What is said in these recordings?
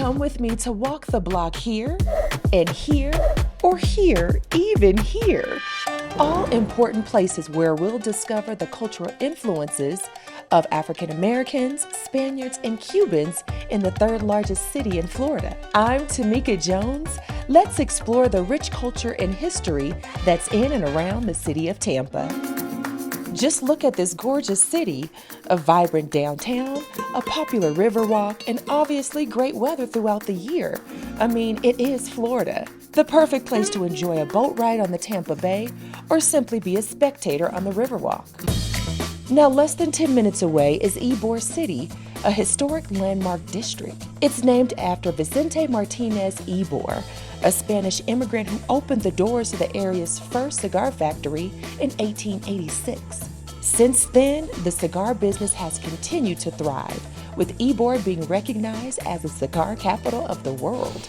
come with me to walk the block here, and here, or here, even here. All important places where we'll discover the cultural influences of African Americans, Spaniards, and Cubans in the third largest city in Florida. I'm Tomeka Jones. Let's explore the rich culture and history that's in and around the city of Tampa. Just look at this gorgeous city, a vibrant downtown, a popular river walk, and obviously great weather throughout the year. I mean, it is Florida. The perfect place to enjoy a boat ride on the Tampa Bay or simply be a spectator on the Riverwalk. Now, less than 10 minutes away is Ybor City, a historic landmark district. It's named after Vicente Martinez Ybor, a Spanish immigrant who opened the doors to the area's first cigar factory in 1886. Since then, the cigar business has continued to thrive, with Ybor being recognized as the cigar capital of the world.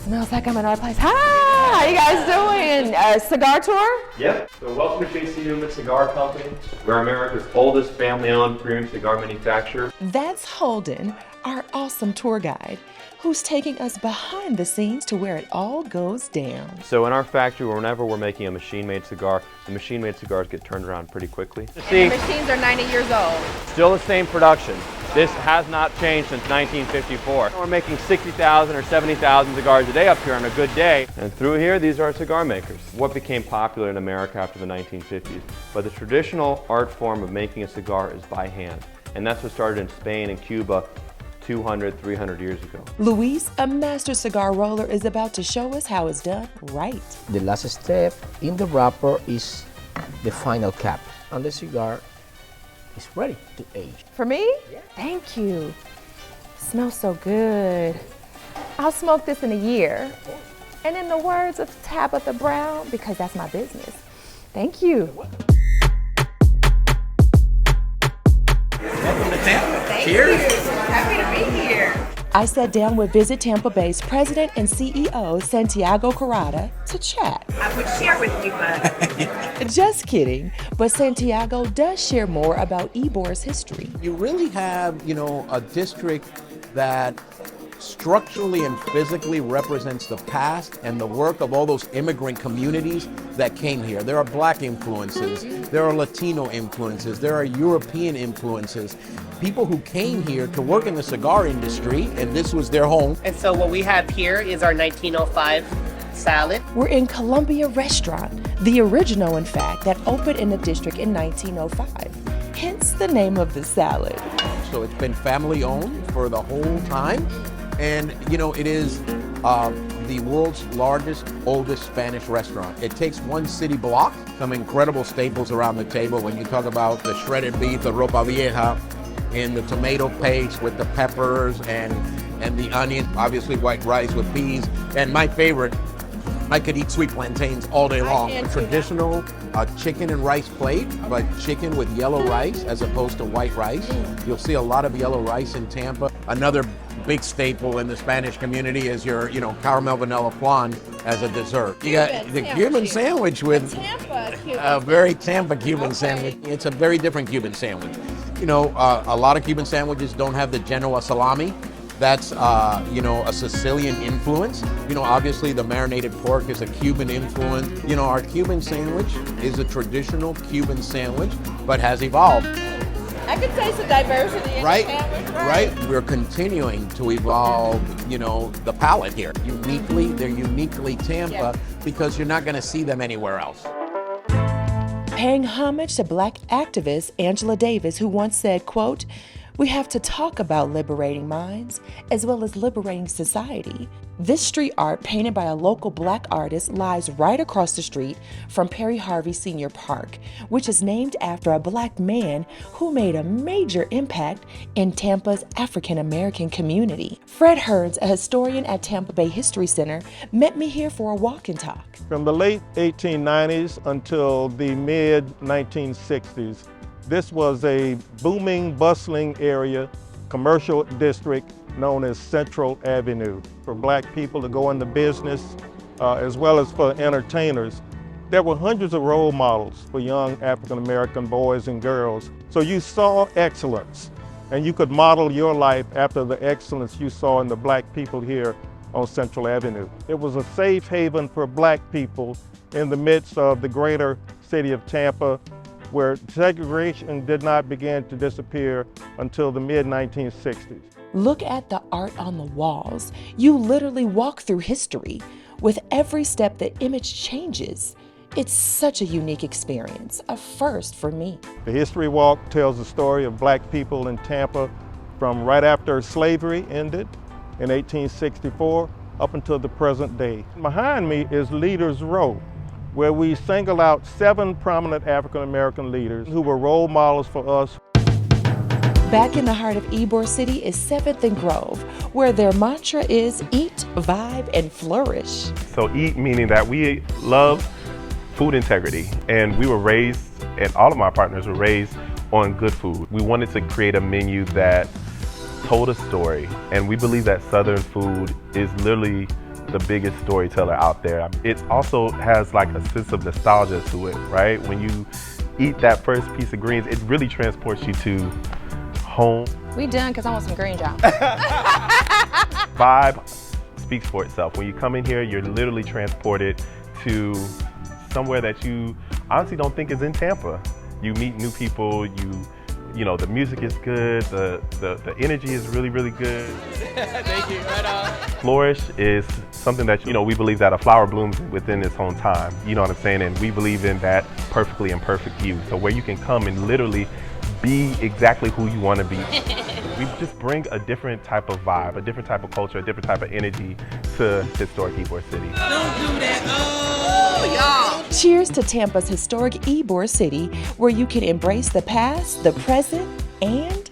Smells like I'm in another place. Hi, how you guys doing? A cigar tour? Yep. So welcome to J.C. Newman Cigar Company. We're America's oldest family-owned premium cigar manufacturer. That's Holden, our awesome tour guide, who's taking us behind the scenes to where it all goes down. So in our factory, whenever we're making a machine-made cigar, the machine-made cigars get turned around pretty quickly. And the machines are 90 years old. Still the same production. This has not changed since 1954. We're making 60,000 or 70,000 cigars a day up here on a good day. And through here, these are our cigar makers. What became popular in America after the 1950s. But the traditional art form of making a cigar is by hand. And that's what started in Spain and Cuba 200, 300 years ago. Luis, a master cigar roller, is about to show us how it's done right. The last step in the wrapper is the final cap, and the cigar is ready to age. For me? Yeah. Thank you. Smells so good. I'll smoke this in a year. And in the words of Tabitha Brown, because that's my business. Thank you. Welcome to Tampa. Thank Cheers. you. Happy to be here. I sat down with Visit Tampa Bay's president and CEO, Santiago Carrata, to chat. I would share with you, but Just kidding, but Santiago does share more about Ybor's history. You really have, a district that structurally and physically represents the past and the work of all those immigrant communities that came here. There are Black influences, there are Latino influences, there are European influences. People who came here to work in the cigar industry, and this was their home. And so what we have here is our 1905 salad. We're in Columbia Restaurant, the original, in fact, that opened in the district in 1905. Hence the name of the salad. So it's been family owned for the whole time. And, it is the world's largest, oldest Spanish restaurant. It takes one city block, some incredible staples around the table when you talk about the shredded beef, the ropa vieja, and the tomato paste with the peppers and the onion, obviously white rice with peas. And my favorite, I could eat sweet plantains all day long. A traditional chicken and rice plate, but chicken with yellow rice as opposed to white rice. You'll see a lot of yellow rice in Tampa. Another big staple in the Spanish community is your, caramel vanilla flan as a dessert. You got the Cuban sandwich with a very Tampa Cuban sandwich. It's a very different Cuban sandwich. A lot of Cuban sandwiches don't have the Genoa salami. That's, a Sicilian influence. Obviously the marinated pork is a Cuban influence. Our Cuban sandwich is a traditional Cuban sandwich, but has evolved. I can taste the diversity in Right, the sandwich. right. We're continuing to evolve, the palate here. They're uniquely Tampa because you're not going to see them anywhere else. Paying homage to Black activist Angela Davis, who once said, quote, "We have to talk about liberating minds as well as liberating society." This street art, painted by a local Black artist, lies right across the street from Perry Harvey Senior Park, which is named after a Black man who made a major impact in Tampa's African American community. Fred Hearns, a historian at Tampa Bay History Center, met me here for a walk and talk. From the late 1890s until the mid-1960s, this was a booming, bustling area, commercial district known as Central Avenue, for Black people to go into business, as well as for entertainers. There were hundreds of role models for young African American boys and girls. So you saw excellence and you could model your life after the excellence you saw in the black people here on Central Avenue. It was a safe haven for black people in the midst of the greater city of Tampa, where segregation did not begin to disappear until the mid-1960s. Look at the art on the walls. You literally walk through history. With every step, the image changes. It's such a unique experience, a first for me. The History Walk tells the story of black people in Tampa from right after slavery ended in 1864 up until the present day. Behind me is Leaders Row, where we single out 7 prominent African American leaders who were role models for us. Back in the heart of Ybor City is 7th and Grove, where their mantra is eat, vibe, and flourish. So eat meaning that we love food integrity, and we were raised, and all of my partners were raised on good food. We wanted to create a menu that told a story, and we believe that Southern food is literally the biggest storyteller out there. It also has like a sense of nostalgia to it, right? When you eat that first piece of greens, it really transports you to home. We done because I want some green jobs. Vibe speaks for itself. When you come in here, you're literally transported to somewhere that you honestly don't think is in Tampa. You meet new people, you know, the music is good, the energy is really, really good. Thank you, right on. Flourish is something that, you know, we believe that a flower blooms within its own time. You know what I'm saying? And we believe in that perfectly imperfect you. So where you can come and literally be exactly who you want to be. We just bring a different type of vibe, a different type of culture, a different type of energy to historic Ybor City. Don't do that. Oh, y'all. Cheers to Tampa's historic Ybor City, where you can embrace the past, the present, and